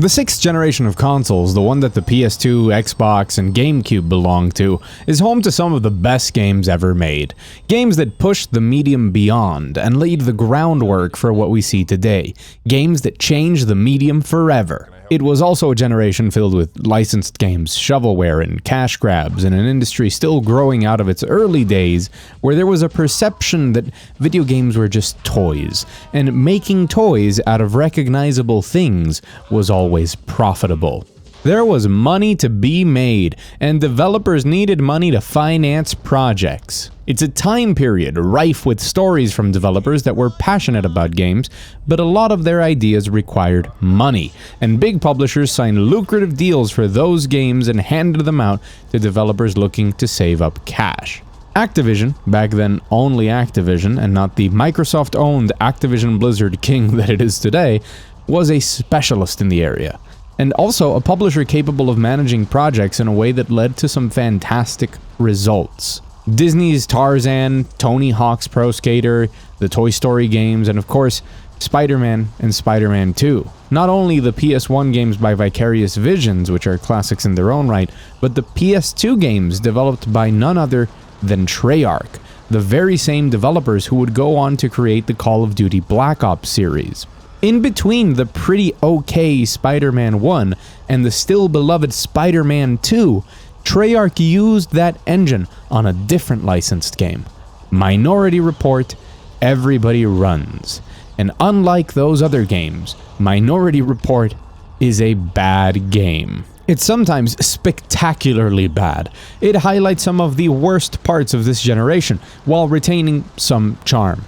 The sixth generation of consoles, the one that the PS2, Xbox, and GameCube belong to, is home to some of the best games ever made. Games that pushed the medium beyond and laid the groundwork for what we see today. Games that changed the medium forever. It was also a generation filled with licensed games, shovelware, and cash grabs in an industry still growing out of its early days, where there was a perception that video games were just toys, and making toys out of recognizable things was always profitable. There was money to be made, and developers needed money to finance projects. It's a time period rife with stories from developers that were passionate about games, but a lot of their ideas required money, and big publishers signed lucrative deals for those games and handed them out to developers looking to save up cash. Activision, back then only Activision and not the Microsoft-owned Activision Blizzard king that it is today, was a specialist in the area, and also a publisher capable of managing projects in a way that led to some fantastic results. Disney's Tarzan, Tony Hawk's Pro Skater, the Toy Story games, and of course, Spider-Man and Spider-Man 2. Not only the PS1 games by Vicarious Visions, which are classics in their own right, but the PS2 games developed by none other than Treyarch, the very same developers who would go on to create the Call of Duty Black Ops series. In between the pretty okay Spider-Man 1 and the still beloved Spider-Man 2, Treyarch used that engine on a different licensed game. Minority Report, Everybody Runs. And unlike those other games, Minority Report is a bad game. It's sometimes spectacularly bad. It highlights some of the worst parts of this generation, while retaining some charm.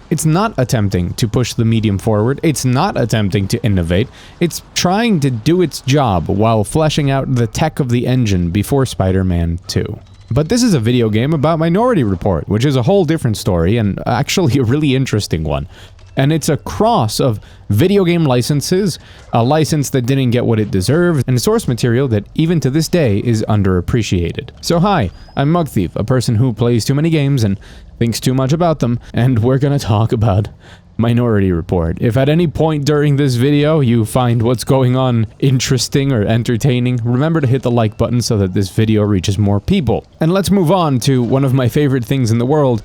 It's not attempting to push the medium forward, it's not attempting to innovate, it's trying to do its job while fleshing out the tech of the engine before Spider-Man 2. But this is a video game about Minority Report, which is a whole different story and actually a really interesting one. And it's a cross of video game licenses, a license that didn't get what it deserved, and source material that even to this day is underappreciated. So hi, I'm Mugthief, a person who plays too many games and thinks too much about them, and we're gonna talk about Minority Report. If at any point during this video you find what's going on interesting or entertaining, remember to hit the like button so that this video reaches more people. And let's move on to one of my favorite things in the world,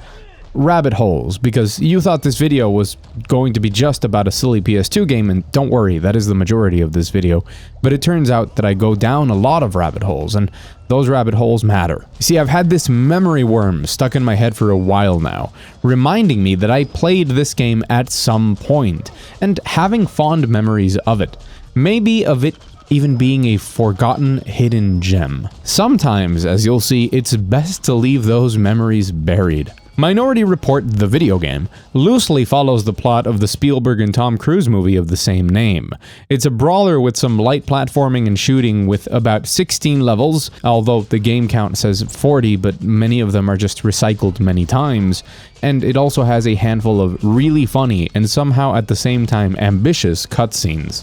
rabbit holes, because you thought this video was going to be just about a silly PS2 game, and don't worry, that is the majority of this video, but it turns out that I go down a lot of rabbit holes, and those rabbit holes matter. You see, I've had this memory worm stuck in my head for a while now, reminding me that I played this game at some point, and having fond memories of it. Maybe of it even being a forgotten hidden gem. Sometimes, as you'll see, it's best to leave those memories buried. Minority Report, the video game, loosely follows the plot of the Spielberg and Tom Cruise movie of the same name. It's a brawler with some light platforming and shooting with about 16 levels, although the game count says 40, but many of them are just recycled many times, and it also has a handful of really funny and somehow at the same time ambitious cutscenes.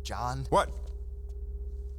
John? What?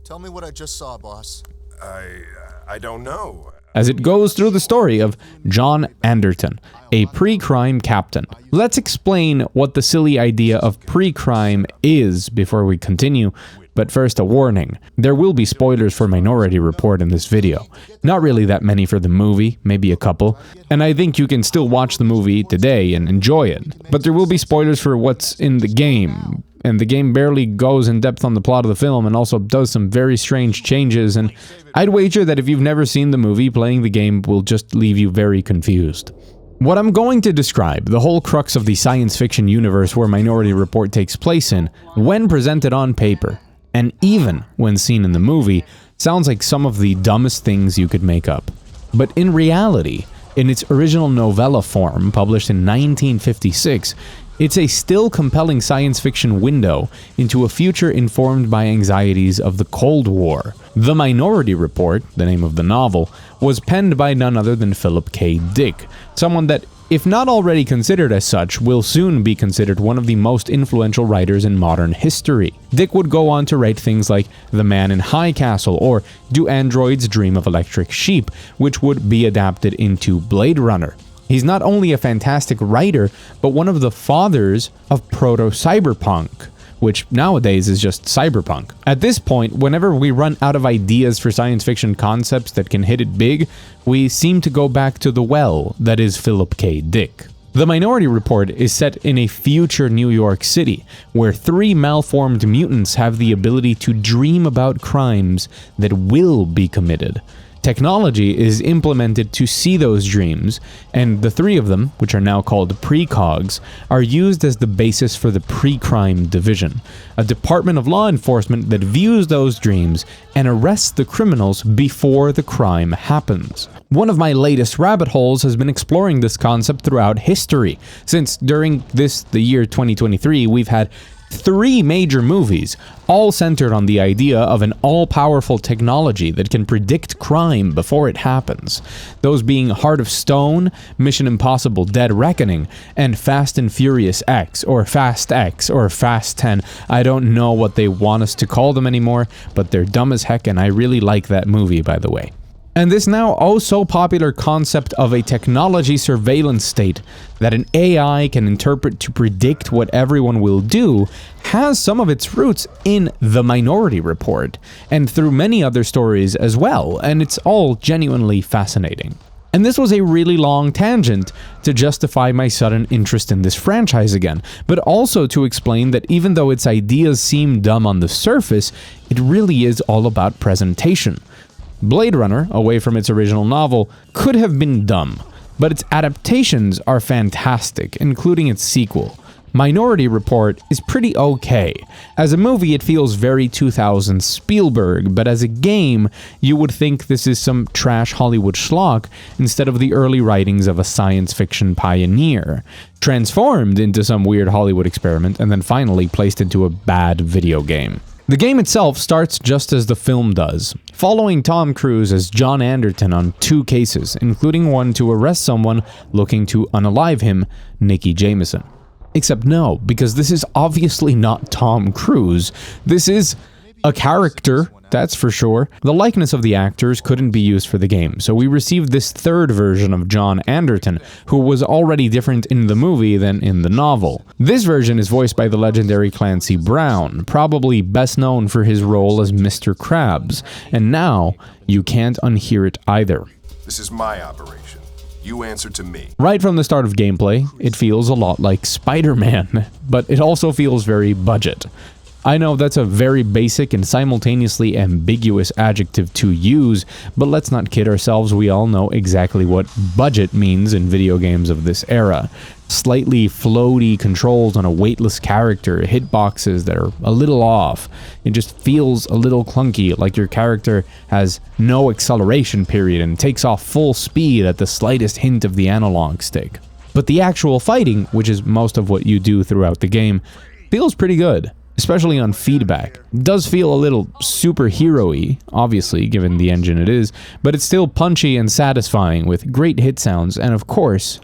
Tell me what I just saw, boss. I don't know. As it goes through the story of John Anderton, a pre-crime captain. Let's explain what the silly idea of pre-crime is before we continue, but first a warning. There will be spoilers for Minority Report in this video. Not really that many for the movie, maybe a couple, and I think you can still watch the movie today and enjoy it. But there will be spoilers for what's in the game, and the game barely goes in depth on the plot of the film and also does some very strange changes, and I'd wager that if you've never seen the movie, playing the game will just leave you very confused. What I'm going to describe, the whole crux of the science fiction universe where Minority Report takes place in, when presented on paper, and even when seen in the movie, sounds like some of the dumbest things you could make up. But in reality, in its original novella form, published in 1956, it's a still compelling science fiction window into a future informed by anxieties of the Cold War. The Minority Report, the name of the novel, was penned by none other than Philip K. Dick, someone that, if not already considered as such, will soon be considered one of the most influential writers in modern history. Dick would go on to write things like The Man in High Castle or Do Androids Dream of Electric Sheep, which would be adapted into Blade Runner. He's not only a fantastic writer, but one of the fathers of proto-cyberpunk, which nowadays is just cyberpunk. At this point, whenever we run out of ideas for science fiction concepts that can hit it big, we seem to go back to the well that is Philip K. Dick. The Minority Report is set in a future New York City, where 3 malformed mutants have the ability to dream about crimes that will be committed. Technology is implemented to see those dreams, and the 3 of them, which are now called precogs, are used as the basis for the Pre-Crime Division, a department of law enforcement that views those dreams and arrests the criminals before the crime happens. One of my latest rabbit holes has been exploring this concept throughout history, since during the year 2023, we've had 3 major movies, all centered on the idea of an all-powerful technology that can predict crime before it happens. Those being Heart of Stone, Mission Impossible Dead Reckoning, and Fast and Furious X, or Fast X, or Fast 10. I don't know what they want us to call them anymore, but they're dumb as heck, and I really like that movie, by the way. And this now oh-so-popular concept of a technology surveillance state that an AI can interpret to predict what everyone will do has some of its roots in The Minority Report, and through many other stories as well, and it's all genuinely fascinating. And this was a really long tangent to justify my sudden interest in this franchise again, but also to explain that even though its ideas seem dumb on the surface, it really is all about presentation. Blade Runner, away from its original novel, could have been dumb, but its adaptations are fantastic, including its sequel. Minority Report is pretty okay. As a movie, it feels very 2000s Spielberg, but as a game, you would think this is some trash Hollywood schlock instead of the early writings of a science fiction pioneer, transformed into some weird Hollywood experiment and then finally placed into a bad video game. The game itself starts just as the film does, following Tom Cruise as John Anderton on 2 cases, including one to arrest someone looking to unalive him, Nicky Jameson. Except no, because this is obviously not Tom Cruise. This is a character, that's for sure. The likeness of the actors couldn't be used for the game, so we received this 3rd version of John Anderton, who was already different in the movie than in the novel. This version is voiced by the legendary Clancy Brown, probably best known for his role as Mr. Krabs, and now you can't unhear it either. This is my operation. You answer to me. Right from the start of gameplay, it feels a lot like Spider-Man, but it also feels very budget. I know that's a very basic and simultaneously ambiguous adjective to use, but let's not kid ourselves, we all know exactly what budget means in video games of this era. Slightly floaty controls on a weightless character, hitboxes that are a little off. It just feels a little clunky, like your character has no acceleration period and takes off full speed at the slightest hint of the analog stick. But the actual fighting, which is most of what you do throughout the game, feels pretty good. Especially on feedback. It does feel a little superhero-y, obviously, given the engine it is, but it's still punchy and satisfying with great hit sounds and, of course,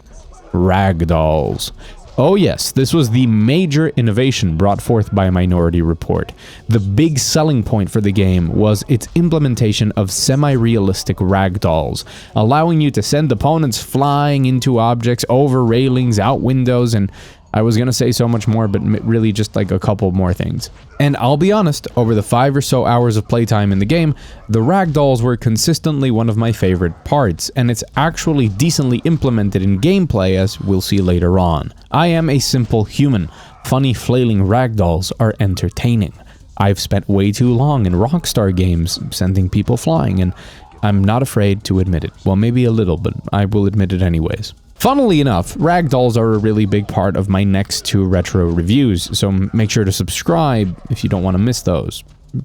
ragdolls. Oh yes, this was the major innovation brought forth by Minority Report. The big selling point for the game was its implementation of semi-realistic ragdolls, allowing you to send opponents flying into objects, over railings, out windows, and I was gonna say so much more, but really just like a couple more things. And I'll be honest, over the 5 or so hours of playtime in the game, the ragdolls were consistently one of my favorite parts, and it's actually decently implemented in gameplay, as we'll see later on. I am a simple human. Funny flailing ragdolls are entertaining. I've spent way too long in Rockstar games sending people flying, and I'm not afraid to admit it. Well, maybe a little, but I will admit it anyways. Funnily enough, ragdolls are a really big part of my next 2 retro reviews, so make sure to subscribe if you don't want to miss those.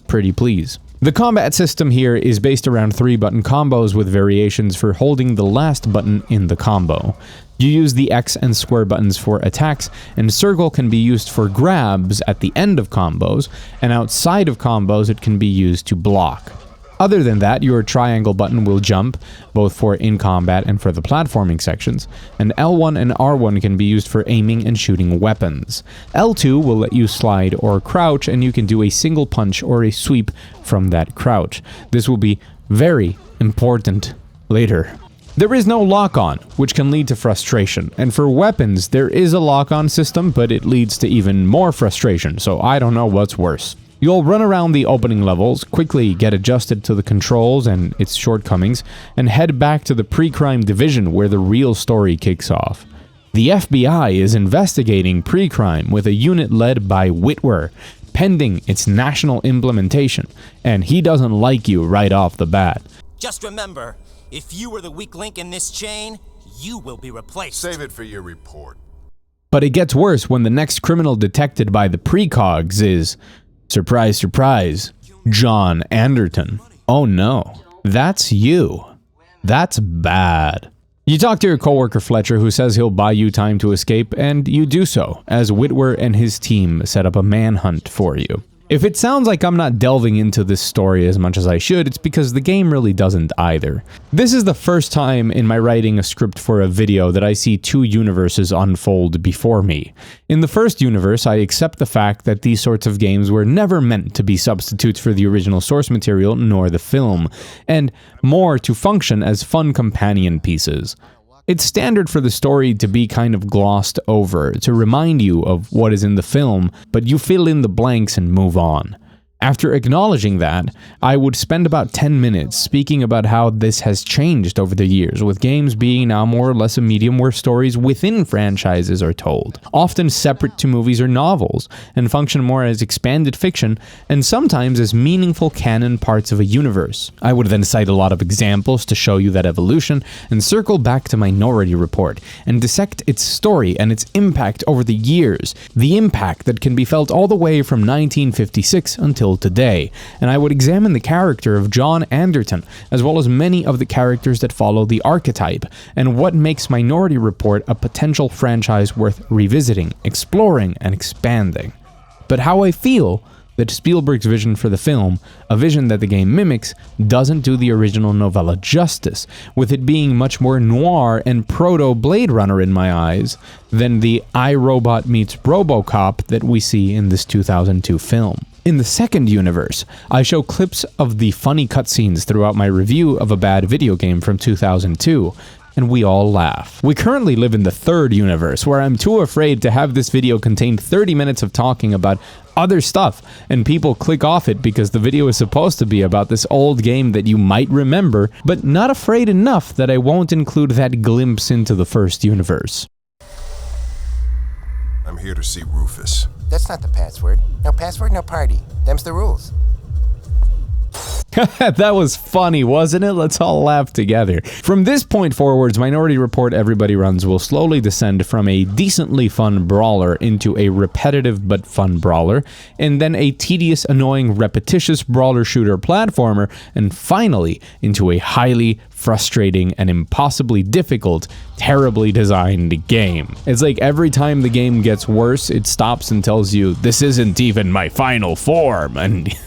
Pretty please. The combat system here is based around 3-button combos with variations for holding the last button in the combo. You use the X and square buttons for attacks, and circle can be used for grabs at the end of combos, and outside of combos it can be used to block. Other than that, your triangle button will jump, both for in combat and for the platforming sections, and L1 and R1 can be used for aiming and shooting weapons. L2 will let you slide or crouch, and you can do a single punch or a sweep from that crouch. This will be very important later. There is no lock-on, which can lead to frustration, and for weapons, there is a lock-on system, but it leads to even more frustration, so I don't know what's worse. You'll run around the opening levels, quickly get adjusted to the controls and its shortcomings, and head back to the pre-crime division where the real story kicks off. The FBI is investigating pre-crime with a unit led by Whitwer, pending its national implementation, and he doesn't like you right off the bat. Just remember, if you were the weak link in this chain, you will be replaced. Save it for your report. But it gets worse when the next criminal detected by the precogs is, surprise, surprise, John Anderton. Oh no, that's you. That's bad. You talk to your coworker Fletcher, who says he'll buy you time to escape, and you do so, as Whitwer and his team set up a manhunt for you. If it sounds like I'm not delving into this story as much as I should, it's because the game really doesn't either. This is the first time in my writing a script for a video that I see two universes unfold before me. In the first universe, I accept the fact that these sorts of games were never meant to be substitutes for the original source material nor the film, and more to function as fun companion pieces. It's standard for the story to be kind of glossed over, to remind you of what is in the film, but you fill in the blanks and move on. After acknowledging that, I would spend about 10 minutes speaking about how this has changed over the years, with games being now more or less a medium where stories within franchises are told, often separate to movies or novels, and function more as expanded fiction, and sometimes as meaningful canon parts of a universe. I would then cite a lot of examples to show you that evolution, and circle back to Minority Report, and dissect its story and its impact over the years, the impact that can be felt all the way from 1956 until today, and I would examine the character of John Anderton, as well as many of the characters that follow the archetype, and what makes Minority Report a potential franchise worth revisiting, exploring, and expanding. But how I feel that Spielberg's vision for the film, a vision that the game mimics, doesn't do the original novella justice, with it being much more noir and proto-Blade Runner in my eyes than the iRobot meets RoboCop that we see in this 2002 film. In the second universe, I show clips of the funny cutscenes throughout my review of a bad video game from 2002, and we all laugh. We currently live in the third universe, where I'm too afraid to have this video contain 30 minutes of talking about other stuff, and people click off it because the video is supposed to be about this old game that you might remember, but not afraid enough that I won't include that glimpse into the first universe. I'm here to see Rufus. That's not the password. No password, no party. Them's the rules. That was funny, wasn't it? Let's all laugh together. From this point forwards, Minority Report Everybody Runs will slowly descend from a decently fun brawler into a repetitive but fun brawler, and then a tedious, annoying, repetitious brawler shooter platformer, and finally into a highly frustrating and impossibly difficult, terribly designed game. It's like every time the game gets worse, it stops and tells you, this isn't even my final form, and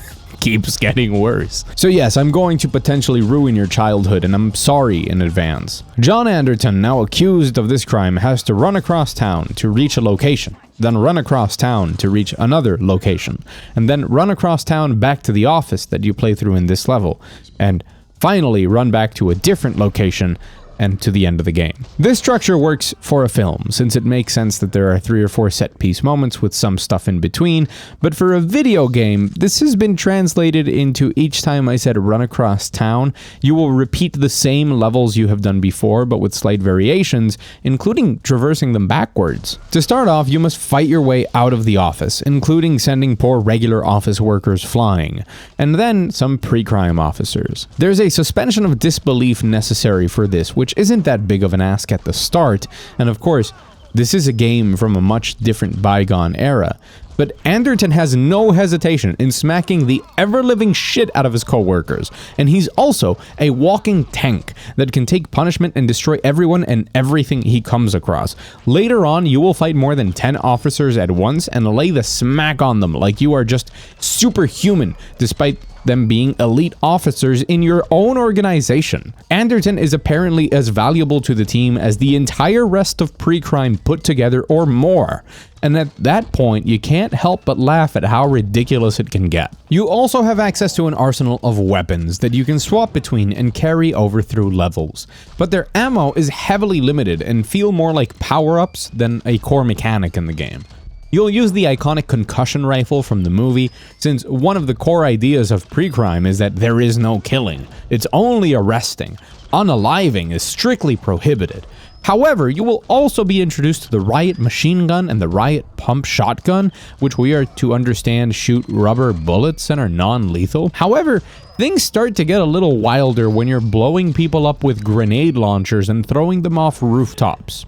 keeps getting worse. So yes, I'm going to potentially ruin your childhood, and I'm sorry in advance. John Anderton, now accused of this crime, has to run across town to reach a location, then run across town to reach another location, and then run across town back to the office that you play through in this level, and finally run back to a different location and to the end of the game. This structure works for a film, since it makes sense that there are 3 or 4 set-piece moments with some stuff in between, but for a video game, this has been translated into each time I said run across town, you will repeat the same levels you have done before, but with slight variations, including traversing them backwards. To start off, you must fight your way out of the office, including sending poor regular office workers flying, and then some pre-crime officers. There's a suspension of disbelief necessary for this, which isn't that big of an ask at the start, and of course, this is a game from a much different bygone era, but Anderton has no hesitation in smacking the ever-living shit out of his co-workers, and he's also a walking tank that can take punishment and destroy everyone and everything he comes across. Later on, you will fight more than 10 officers at once and lay the smack on them like you are just superhuman, despite them being elite officers in your own organization. Anderton is apparently as valuable to the team as the entire rest of Pre-Crime put together or more. And at that point, you can't help but laugh at how ridiculous it can get. You also have access to an arsenal of weapons that you can swap between and carry over through levels, but their ammo is heavily limited and feel more like power-ups than a core mechanic in the game. You'll use the iconic concussion rifle from the movie, since one of the core ideas of Pre-Crime is that there is no killing, it's only arresting. Unaliving is strictly prohibited. However, you will also be introduced to the riot machine gun and the riot pump shotgun, which we are to understand shoot rubber bullets and are non-lethal. However, things start to get a little wilder when you're blowing people up with grenade launchers and throwing them off rooftops.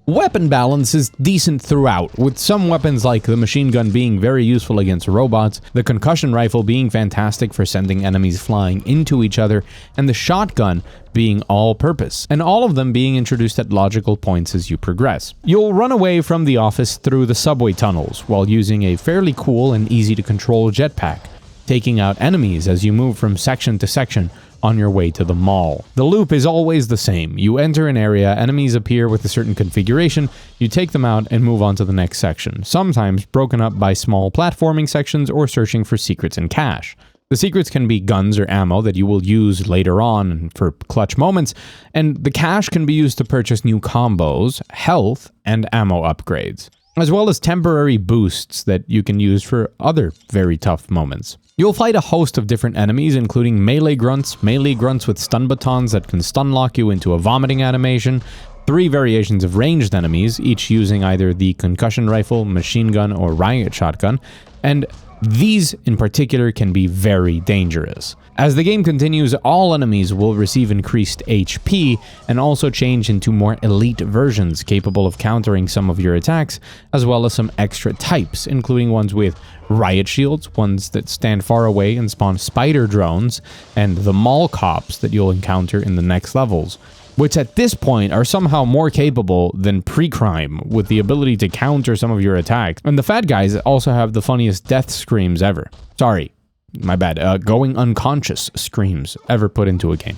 Weapon balance is decent throughout, with some weapons like the machine gun being very useful against robots, the concussion rifle being fantastic for sending enemies flying into each other, and the shotgun being all-purpose, and all of them being introduced at logical points as you progress. You'll run away from the office through the subway tunnels while using a fairly cool and easy-to-control jetpack, taking out enemies as you move from section to section on your way to the mall. The loop is always the same. You enter an area, enemies appear with a certain configuration, you take them out and move on to the next section, sometimes broken up by small platforming sections or searching for secrets and cash. The secrets can be guns or ammo that you will use later on for clutch moments, and the cash can be used to purchase new combos, health, and ammo upgrades, as well as temporary boosts that you can use for other very tough moments. You'll fight a host of different enemies, including melee grunts with stun batons that can stun lock you into a vomiting animation, 3 variations of ranged enemies, each using either the concussion rifle, machine gun, or riot shotgun, and these in particular can be very dangerous. As the game continues, all enemies will receive increased HP and also change into more elite versions capable of countering some of your attacks, as well as some extra types, including ones with riot shields, ones that stand far away and spawn spider drones, and the mall cops that you'll encounter in the next levels, which at this point are somehow more capable than Pre-Crime, with the ability to counter some of your attacks. And the fat guys also have the funniest death screams ever. Sorry, my bad. Going unconscious screams ever put into a game.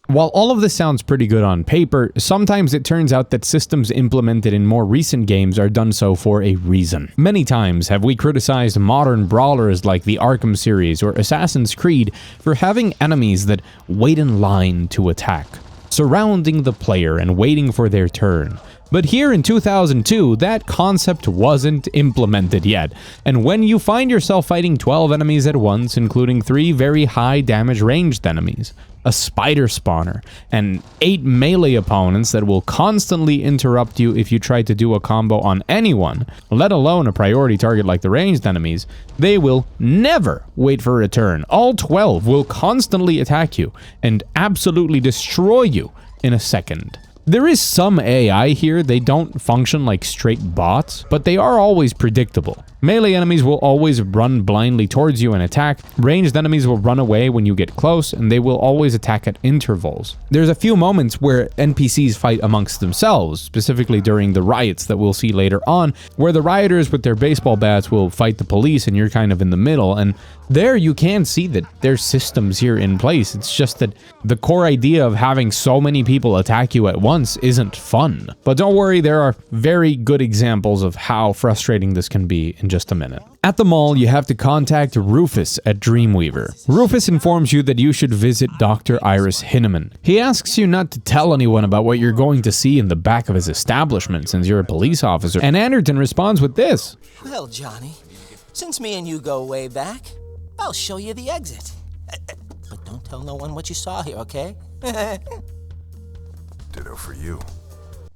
While all of this sounds pretty good on paper, sometimes it turns out that systems implemented in more recent games are done so for a reason. Many times have we criticized modern brawlers like the Arkham series or Assassin's Creed for having enemies that wait in line to attack, surrounding the player and waiting for their turn. But here in 2002, that concept wasn't implemented yet, and when you find yourself fighting 12 enemies at once, including 3 very high damage ranged enemies, a spider spawner, and 8 melee opponents that will constantly interrupt you if you try to do a combo on anyone, let alone a priority target like the ranged enemies, they will never wait for a turn. All 12 will constantly attack you and absolutely destroy you in a second. There is some AI here, they don't function like straight bots, but they are always predictable. Melee enemies will always run blindly towards you and attack, ranged enemies will run away when you get close, and they will always attack at intervals. There's a few moments where NPCs fight amongst themselves, specifically during the riots that we'll see later on, where the rioters with their baseball bats will fight the police and you're kind of in the middle, and there you can see that there's systems here in place. It's just that the core idea of having so many people attack you at once isn't fun. But don't worry, there are very good examples of how frustrating this can be in just a minute. At the mall, you have to contact Rufus at Dreamweaver. Rufus informs you that you should visit Dr. Iris Hinneman. He asks you not to tell anyone about what you're going to see in the back of his establishment since you're a police officer, and Anderton responds with this. Well, Johnny, since me and you go way back, I'll show you the exit. But don't tell no one what you saw here, okay? Ditto for you.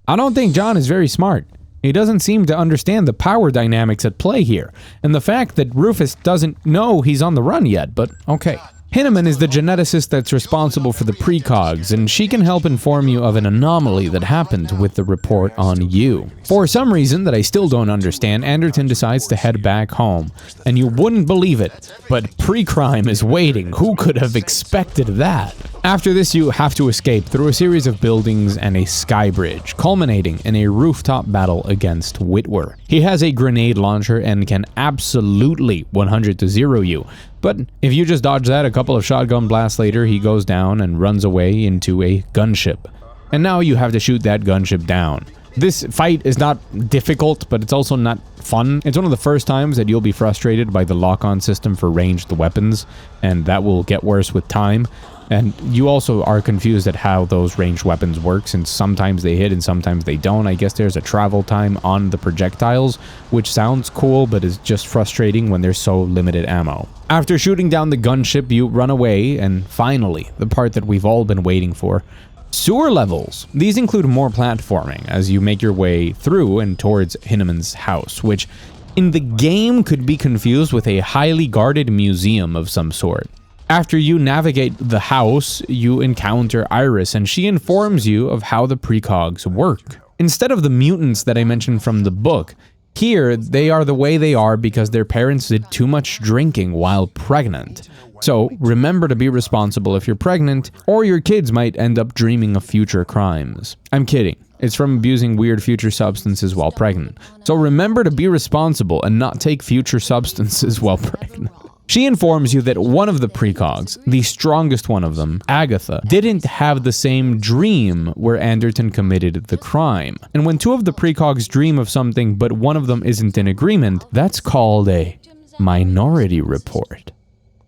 I don't think John is very smart. He doesn't seem to understand the power dynamics at play here, and the fact that Rufus doesn't know he's on the run yet, but okay. Hinneman is the geneticist that's responsible for the precogs, and she can help inform you of an anomaly that happened with the report on you. For some reason that I still don't understand, Anderton decides to head back home, and you wouldn't believe it, but pre-crime is waiting. Who could have expected that? After this, you have to escape through a series of buildings and a sky bridge, culminating in a rooftop battle against Witwer. He has a grenade launcher and can absolutely 100-0 you, but if you just dodge that, a couple of shotgun blasts later, he goes down and runs away into a gunship. And now you have to shoot that gunship down. This fight is not difficult, but it's also not fun. It's one of the first times that you'll be frustrated by the lock-on system for ranged weapons, and that will get worse with time. And you also are confused at how those ranged weapons work, since sometimes they hit and sometimes they don't. I guess there's a travel time on the projectiles, which sounds cool, but is just frustrating when there's so limited ammo. After shooting down the gunship, you run away, and finally, the part that we've all been waiting for. Sewer levels. These include more platforming as you make your way through and towards Hinneman's house, which in the game could be confused with a highly guarded museum of some sort. After you navigate the house, you encounter Iris, and she informs you of how the precogs work. Instead of the mutants that I mentioned from the book, here they are the way they are because their parents did too much drinking while pregnant. So remember to be responsible if you're pregnant, or your kids might end up dreaming of future crimes. I'm kidding. It's from abusing weird future substances while pregnant. So remember to be responsible and not take future substances while pregnant. She informs you that one of the precogs, the strongest one of them, Agatha, didn't have the same dream where Anderton committed the crime. And when two of the precogs dream of something but one of them isn't in agreement, that's called a minority report.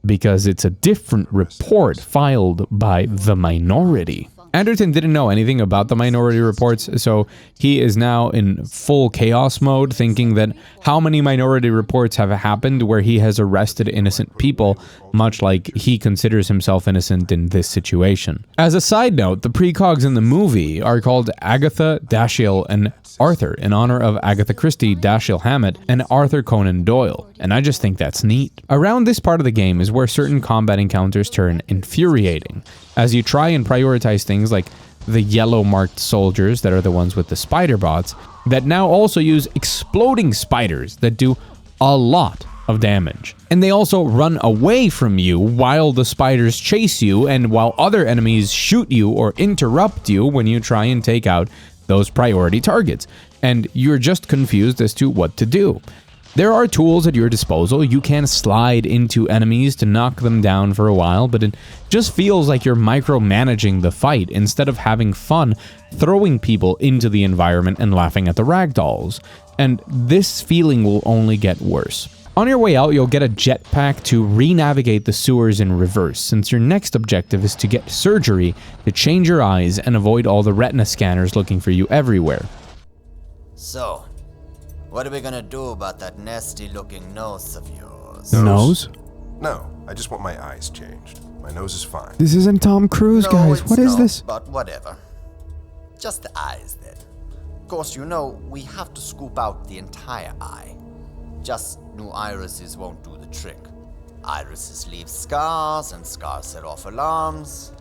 Because it's a different report filed by the minority. Anderton didn't know anything about the minority reports, so he is now in full chaos mode, thinking that how many minority reports have happened where he has arrested innocent people, much like he considers himself innocent in this situation. As a side note, the precogs in the movie are called Agatha, Dashiell, and Arthur in honor of Agatha Christie, Dashiell Hammett, and Arthur Conan Doyle, and I just think that's neat. Around this part of the game is where certain combat encounters turn infuriating, as you try and prioritize things like the yellow-marked soldiers that are the ones with the spider bots, that now also use exploding spiders that do a lot of damage. And they also run away from you while the spiders chase you, and while other enemies shoot you or interrupt you when you try and take out those priority targets, and you're just confused as to what to do. There are tools at your disposal. You can slide into enemies to knock them down for a while, but it just feels like you're micromanaging the fight instead of having fun throwing people into the environment and laughing at the ragdolls. And this feeling will only get worse. On your way out, you'll get a jetpack to re-navigate the sewers in reverse, since your next objective is to get surgery to change your eyes and avoid all the retina scanners looking for you everywhere. So, what are we gonna do about that nasty-looking nose of yours? Nose? No, I just want my eyes changed. My nose is fine. This isn't Tom Cruise, No, guys. it's What is not, this? But whatever. Just the eyes, then. Of course, you know, we have to scoop out the entire eye. Just new irises won't do the trick. Irises leave scars, and scars set off alarms.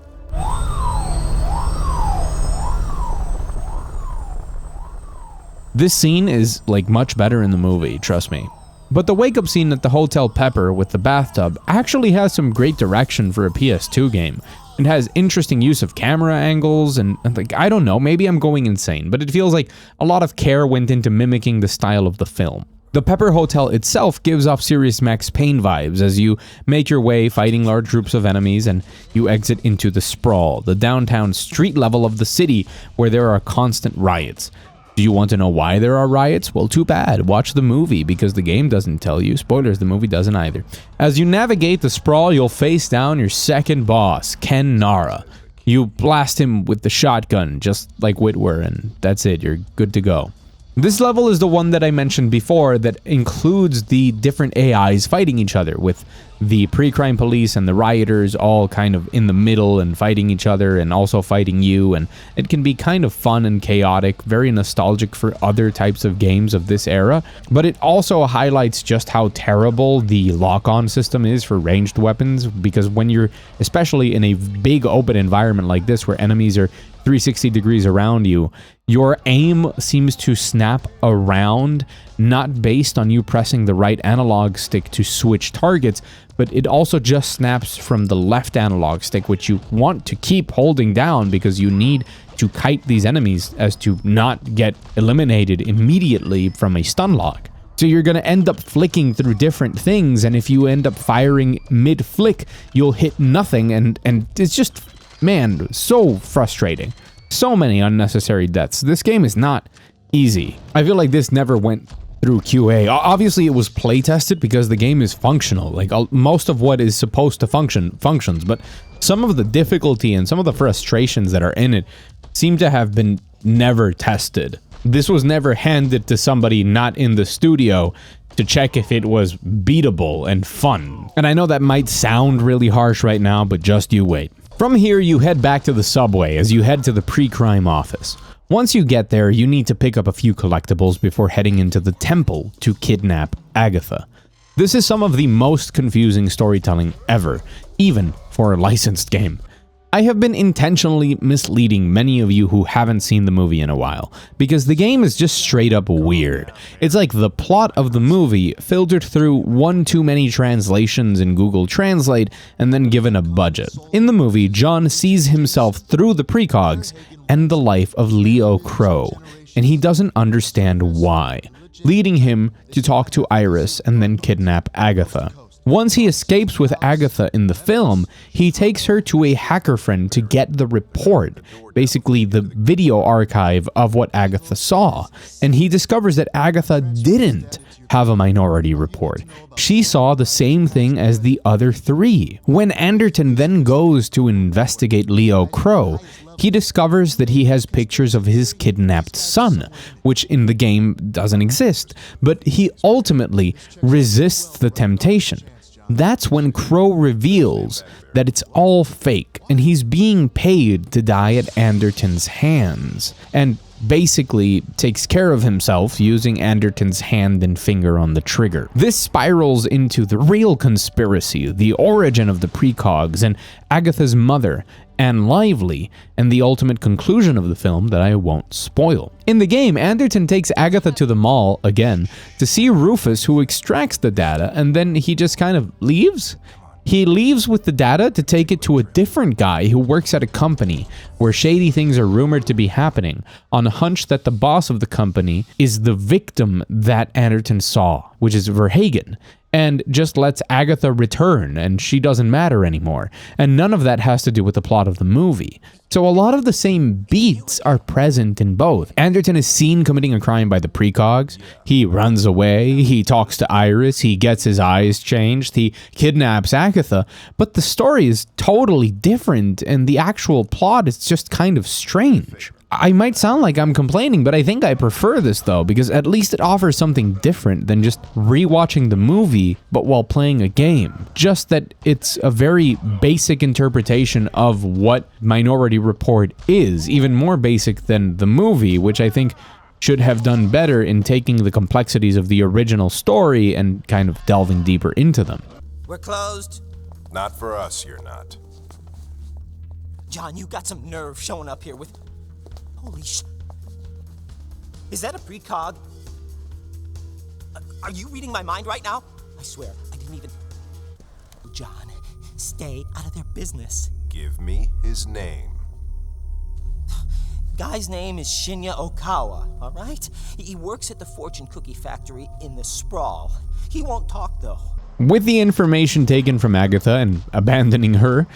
This scene is, like, much better in the movie, trust me. But the wake-up scene at the Hotel Pepper with the bathtub actually has some great direction for a PS2 game. It has interesting use of camera angles and like, I don't know, maybe I'm going insane, but it feels like a lot of care went into mimicking the style of the film. The Pepper Hotel itself gives off Serious Max Payne vibes as you make your way fighting large groups of enemies and you exit into the sprawl, the downtown street level of the city where there are constant riots. Do you want to know why there are riots? Well, too bad. Watch the movie because the game doesn't tell you. Spoilers, the movie doesn't either. As you navigate the sprawl, you'll face down your second boss, Ken Nara. You blast him with the shotgun, just like Witwer, and that's it. You're good to go. This level is the one that I mentioned before that includes the different AIs fighting each other, with the pre-crime police and the rioters all kind of in the middle and fighting each other and also fighting you, and it can be kind of fun and chaotic, very nostalgic for other types of games of this era, but it also highlights just how terrible the lock-on system is for ranged weapons, because when you're especially in a big open environment like this where enemies are 360 degrees around you, your aim seems to snap around, not based on you pressing the right analog stick to switch targets, but it also just snaps from the left analog stick, which you want to keep holding down because you need to kite these enemies as to not get eliminated immediately from a stun lock. So you're going to end up flicking through different things, and if you end up firing mid-flick, you'll hit nothing, and it's just, man, so frustrating. So many unnecessary deaths. This game is not easy. I feel like this never went through QA. Obviously, it was play tested because the game is functional. Like, most of what is supposed to functions, but some of the difficulty and some of the frustrations that are in it seem to have been never tested. This was never handed to somebody not in the studio to check if it was beatable and fun. And I know that might sound really harsh right now, but just you wait. From here, you head back to the subway as you head to the pre-crime office. Once you get there, you need to pick up a few collectibles before heading into the temple to kidnap Agatha. This is some of the most confusing storytelling ever, even for a licensed game. I have been intentionally misleading many of you who haven't seen the movie in a while, because the game is just straight up weird. It's like the plot of the movie filtered through one too many translations in Google Translate and then given a budget. In the movie, John sees himself through the precogs and the life of Leo Crow, and he doesn't understand why, leading him to talk to Iris and then kidnap Agatha. Once he escapes with Agatha in the film, he takes her to a hacker friend to get the report, basically the video archive of what Agatha saw, and he discovers that Agatha didn't have a minority report. She saw the same thing as the other three. When Anderton then goes to investigate Leo Crow, he discovers that he has pictures of his kidnapped son, which in the game doesn't exist, but he ultimately resists the temptation. That's when Crow reveals that it's all fake and he's being paid to die at Anderton's hands, and basically takes care of himself using Anderton's hand and finger on the trigger. This spirals into the real conspiracy, the origin of the precogs, and Agatha's mother, Anne Lively, and the ultimate conclusion of the film that I won't spoil. In the game, Anderton takes Agatha to the mall, again, to see Rufus, who extracts the data, and then he just kind of leaves? He leaves with the data to take it to a different guy who works at a company where shady things are rumored to be happening, on a hunch that the boss of the company is the victim that Anderton saw, which is Verhagen, and just lets Agatha return, and she doesn't matter anymore. And none of that has to do with the plot of the movie. So a lot of the same beats are present in both. Anderton is seen committing a crime by the precogs, he runs away, he talks to Iris, he gets his eyes changed, he kidnaps Agatha, but the story is totally different, and the actual plot is just kind of strange. I might sound like I'm complaining, but I think I prefer this though, because at least it offers something different than just rewatching the movie, but while playing a game. Just that it's a very basic interpretation of what Minority Report is, even more basic than the movie, which I think should have done better in taking the complexities of the original story and kind of delving deeper into them. We're closed. Not for us, you're not. John, you got some nerve showing up here with... Holy sh... Is that a precog? Are you reading my mind right now? I swear, I didn't even... John, stay out of their business. Give me his name. Guy's name is Shinya Okawa, all right? He works at the Fortune Cookie Factory in the Sprawl. He won't talk, though. With the information taken from Agatha and abandoning her,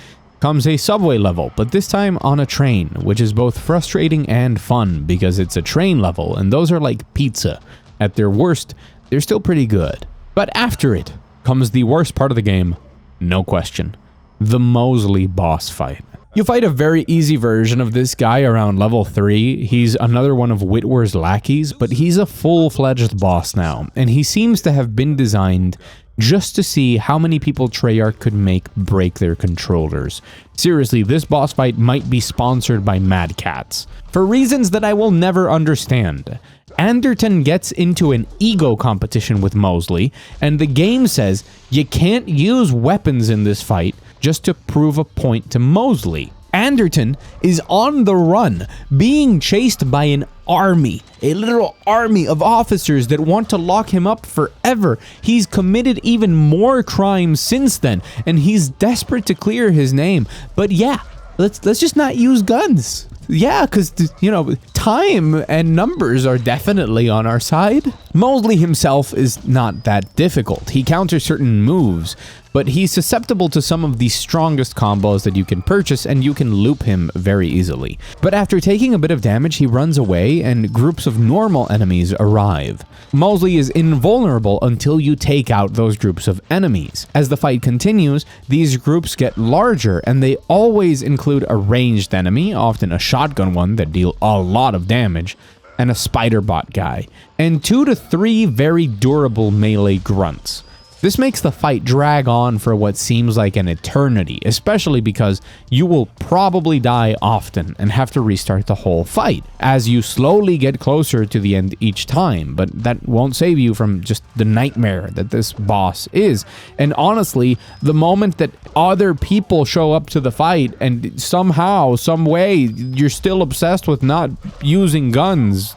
comes a subway level, but this time on a train, which is both frustrating and fun because it's a train level, and those are like pizza. At their worst, they're still pretty good. But after it comes the worst part of the game, no question. The Mosley boss fight. You fight a very easy version of this guy around level 3. He's another one of Whitwer's lackeys, but he's a full-fledged boss now, and he seems to have been designed just to see how many people Treyarch could make break their controllers. Seriously, this boss fight might be sponsored by Mad Catz. For reasons that I will never understand, Anderton gets into an ego competition with Mosley, and the game says you can't use weapons in this fight just to prove a point to Mosley. Anderton is on the run, being chased by an army, a literal army of officers that want to lock him up forever. He's committed even more crimes since then, and he's desperate to clear his name. But yeah, let's just not use guns. Yeah, because, you know, time and numbers are definitely on our side. Mosley himself is not that difficult. He counters certain moves, but he's susceptible to some of the strongest combos that you can purchase, and you can loop him very easily. But after taking a bit of damage, he runs away, and groups of normal enemies arrive. Mosley is invulnerable until you take out those groups of enemies. As the fight continues, these groups get larger, and they always include a ranged enemy, often a shotgun one that deal a lot of damage, and a spider bot guy, and 2 to 3 very durable melee grunts. This makes the fight drag on for what seems like an eternity, especially because you will probably die often and have to restart the whole fight as you slowly get closer to the end each time, but that won't save you from just the nightmare that this boss is. And honestly, the moment that other people show up to the fight and somehow, some way, you're still obsessed with not using guns,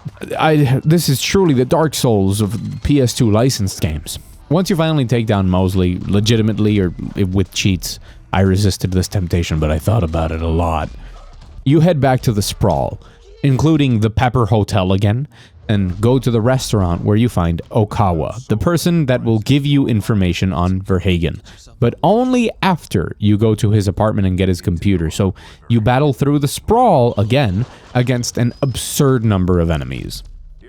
this is truly the Dark Souls of PS2 licensed games. Once you finally take down Mosley, legitimately or with cheats, I resisted this temptation, but I thought about it a lot. You head back to the Sprawl, including the Pepper Hotel again, and go to the restaurant where you find Okawa, the person that will give you information on Verhagen, but only after you go to his apartment and get his computer. So you battle through the Sprawl again against an absurd number of enemies.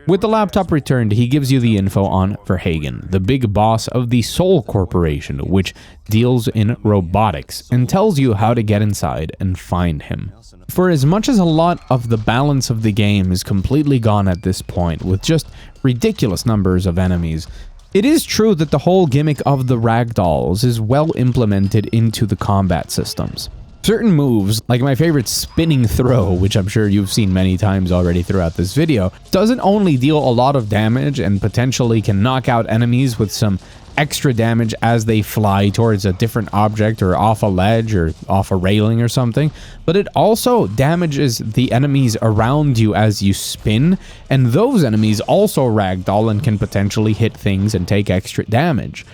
With the laptop returned, he gives you the info on Verhagen, the big boss of the Sol Corporation, which deals in robotics, and tells you how to get inside and find him. For as much as a lot of the balance of the game is completely gone at this point, with just ridiculous numbers of enemies, it is true that the whole gimmick of the ragdolls is well implemented into the combat systems. Certain moves, like my favorite spinning throw, which I'm sure you've seen many times already throughout this video, doesn't only deal a lot of damage and potentially can knock out enemies with some extra damage as they fly towards a different object or off a ledge or off a railing or something, but it also damages the enemies around you as you spin, and those enemies also ragdoll and can potentially hit things and take extra damage.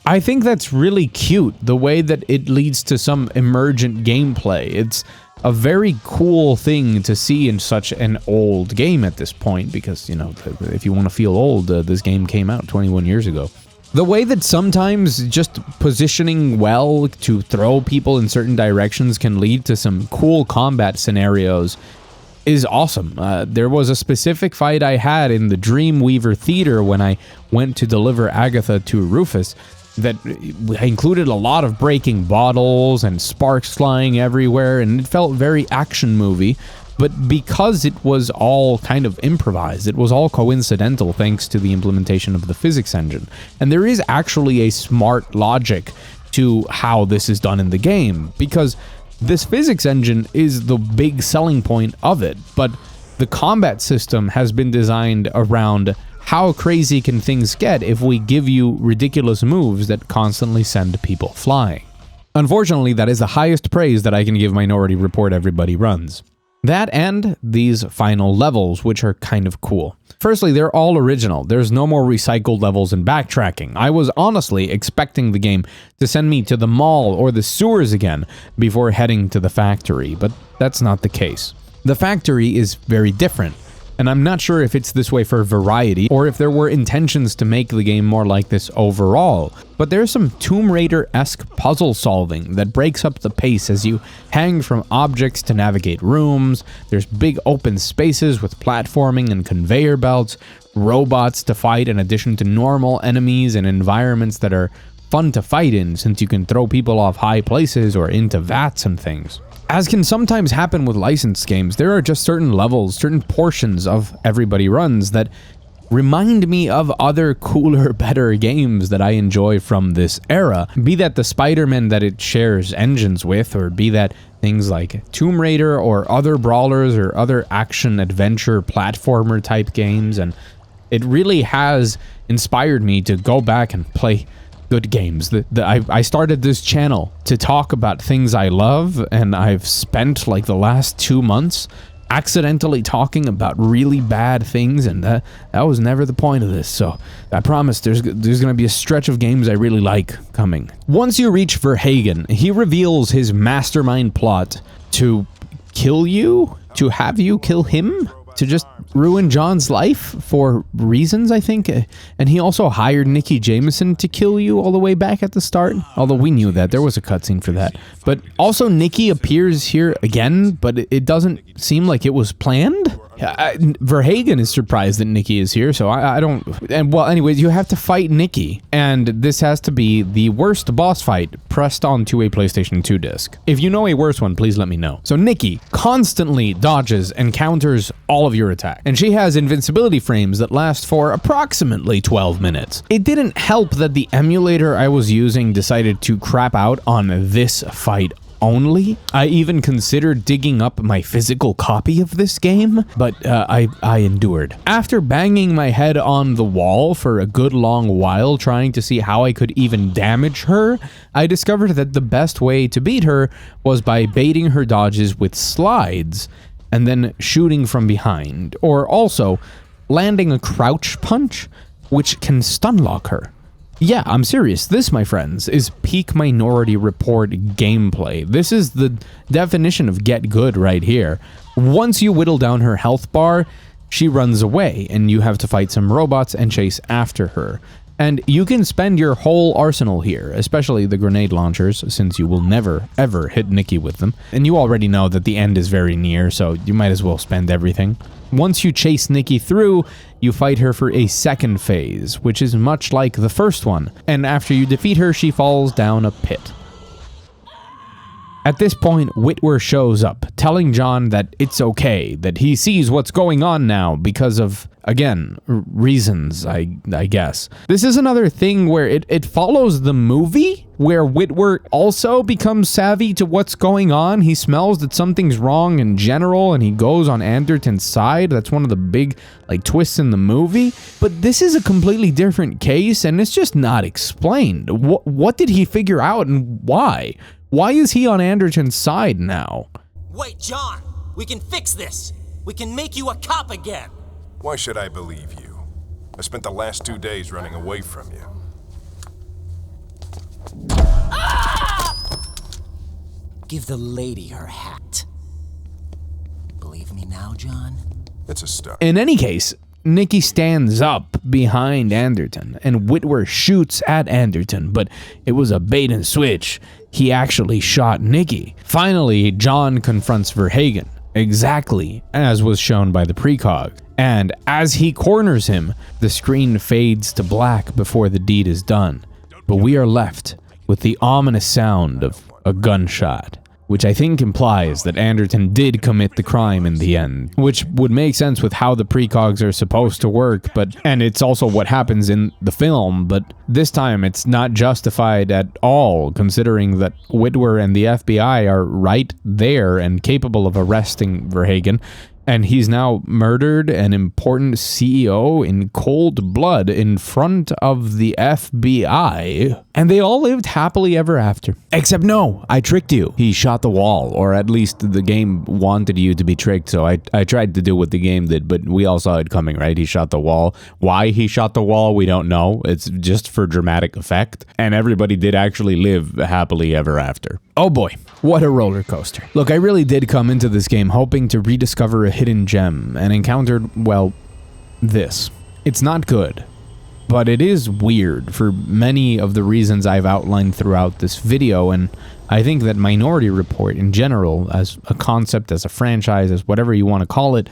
I think that's really cute, the way that it leads to some emergent gameplay. It's a very cool thing to see in such an old game at this point, because, you know, if you want to feel old, this game came out 21 years ago. The way that sometimes just positioning well to throw people in certain directions can lead to some cool combat scenarios is awesome. There was a specific fight I had in the Dreamweaver Theater when I went to deliver Agatha to Rufus that included a lot of breaking bottles and sparks flying everywhere, and it felt very action movie, but because it was all kind of improvised, it was all coincidental thanks to the implementation of the physics engine. And there is actually a smart logic to how this is done in the game, because this physics engine is the big selling point of it, but the combat system has been designed around how crazy can things get if we give you ridiculous moves that constantly send people flying. Unfortunately, that is the highest praise that I can give Minority Report everybody runs. That and these final levels, which are kind of cool. Firstly, they're all original. There's no more recycled levels and backtracking. I was honestly expecting the game to send me to the mall or the sewers again before heading to the factory, but that's not the case. The factory is very different, and I'm not sure if it's this way for variety or if there were intentions to make the game more like this overall, but there's some Tomb Raider-esque puzzle solving that breaks up the pace as you hang from objects to navigate rooms. There's big open spaces with platforming and conveyor belts, robots to fight in addition to normal enemies, and environments that are fun to fight in since you can throw people off high places or into vats and things. As can sometimes happen with licensed games, there are just certain levels, certain portions of Everybody Runs that remind me of other cooler, better games that I enjoy from this era. Be that the Spider-Man that it shares engines with, or be that things like Tomb Raider or other brawlers or other action-adventure platformer type games, and it really has inspired me to go back and play good games. I started this channel to talk about things I love, and I've spent like the last 2 months accidentally talking about really bad things, and that was never the point of this. So I promise there's gonna be a stretch of games I really like coming. Once you reach Verhagen, he reveals his mastermind plot to kill you, to have you kill him, to just ruin John's life for reasons, I think. And he also hired Nikki Jameson to kill you all the way back at the start. Although we knew that. There was a cutscene for that. But also Nikki appears here again, but it doesn't seem like it was planned. Verhagen is surprised that Nikki is here, so I don't... And well, anyways, you have to fight Nikki, and this has to be the worst boss fight pressed onto a PlayStation 2 disc. If you know a worse one, please let me know. So Nikki constantly dodges and counters all of your attacks, and she has invincibility frames that last for approximately 12 minutes. It didn't help that the emulator I was using decided to crap out on this fight only. I even considered digging up my physical copy of this game, but I endured. After banging my head on the wall for a good long while trying to see how I could even damage her, I discovered that the best way to beat her was by baiting her dodges with slides and then shooting from behind, or also landing a crouch punch, which can stun lock her. Yeah, I'm serious. This, my friends, is peak Minority Report gameplay. This is the definition of get good right here. Once you whittle down her health bar, she runs away, and you have to fight some robots and chase after her. And you can spend your whole arsenal here, especially the grenade launchers, since you will never, ever hit Nikki with them. And you already know that the end is very near, so you might as well spend everything. Once you chase Nikki through, you fight her for a second phase, which is much like the first one. And after you defeat her, she falls down a pit. At this point, Whitwer shows up, telling John that it's okay, that he sees what's going on now because of, again, reasons, I guess. This is another thing where it follows the movie, where Whitwer also becomes savvy to what's going on. He smells that something's wrong in general, and he goes on Anderton's side. That's one of the big, like, twists in the movie. But this is a completely different case, and it's just not explained. What did he figure out, and why? Why is he on Anderton's side now? Wait, John! We can fix this! We can make you a cop again! Why should I believe you? I spent the last 2 days running away from you. Give the lady her hat. Believe me now, John? It's a start. In any case, Nikki stands up behind Anderton, and Whitwer shoots at Anderton, but it was a bait and switch. He actually shot Nikki. Finally, John confronts Verhagen, exactly as was shown by the precog. And as he corners him, the screen fades to black before the deed is done. But we are left with the ominous sound of a gunshot, which I think implies that Anderton did commit the crime in the end, which would make sense with how the precogs are supposed to work, and it's also what happens in the film, but this time it's not justified at all, considering that Whitwer and the FBI are right there and capable of arresting Verhagen, and he's now murdered an important CEO in cold blood in front of the FBI. And they all lived happily ever after. Except no, I tricked you. He shot the wall, or at least the game wanted you to be tricked, so I tried to do what the game did, but we all saw it coming, right? He shot the wall. Why he shot the wall, we don't know. It's just for dramatic effect. And everybody did actually live happily ever after. Oh boy, what a roller coaster. Look, I really did come into this game hoping to rediscover a hidden gem, and encountered, well, this. It's not good, but it is weird for many of the reasons I've outlined throughout this video, and I think that Minority Report in general, as a concept, as a franchise, as whatever you want to call it,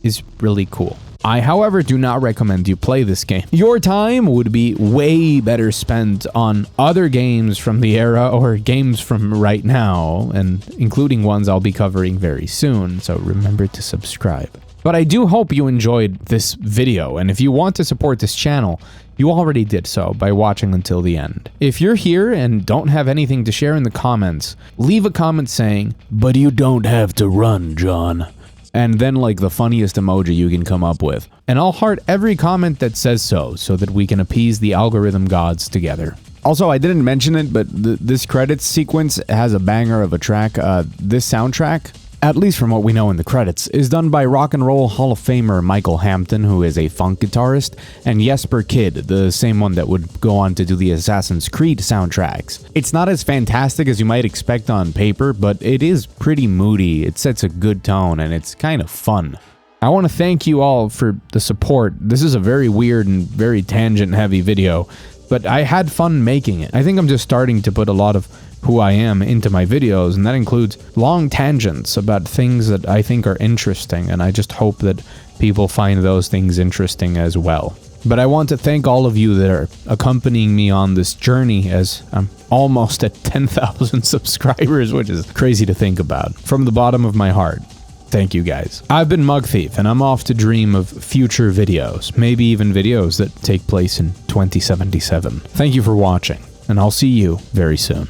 is really cool. I, however, do not recommend you play this game. Your time would be way better spent on other games from the era or games from right now, and including ones I'll be covering very soon, so remember to subscribe. But I do hope you enjoyed this video, and if you want to support this channel, you already did so by watching until the end. If you're here and don't have anything to share in the comments, leave a comment saying, "But you don't have to run, John." And then like the funniest emoji you can come up with. And I'll heart every comment that says so that we can appease the algorithm gods together. Also, I didn't mention it, but this credits sequence has a banger of a track. This soundtrack, at least from what we know in the credits, is done by Rock and Roll Hall of Famer Michael Hampton, who is a funk guitarist, and Jesper Kyd, the same one that would go on to do the Assassin's Creed soundtracks. It's not as fantastic as you might expect on paper, but it is pretty moody, it sets a good tone, and it's kind of fun. I want to thank you all for the support. This is a very weird and very tangent-heavy video, but I had fun making it. I think I'm just starting to put a lot of who I am into my videos, and that includes long tangents about things that I think are interesting, and I just hope that people find those things interesting as well. But I want to thank all of you that are accompanying me on this journey, as I'm almost at 10,000 subscribers, which is crazy to think about. From the bottom of my heart, thank you guys. I've been Mugthief, and I'm off to dream of future videos, maybe even videos that take place in 2077. Thank you for watching, and I'll see you very soon.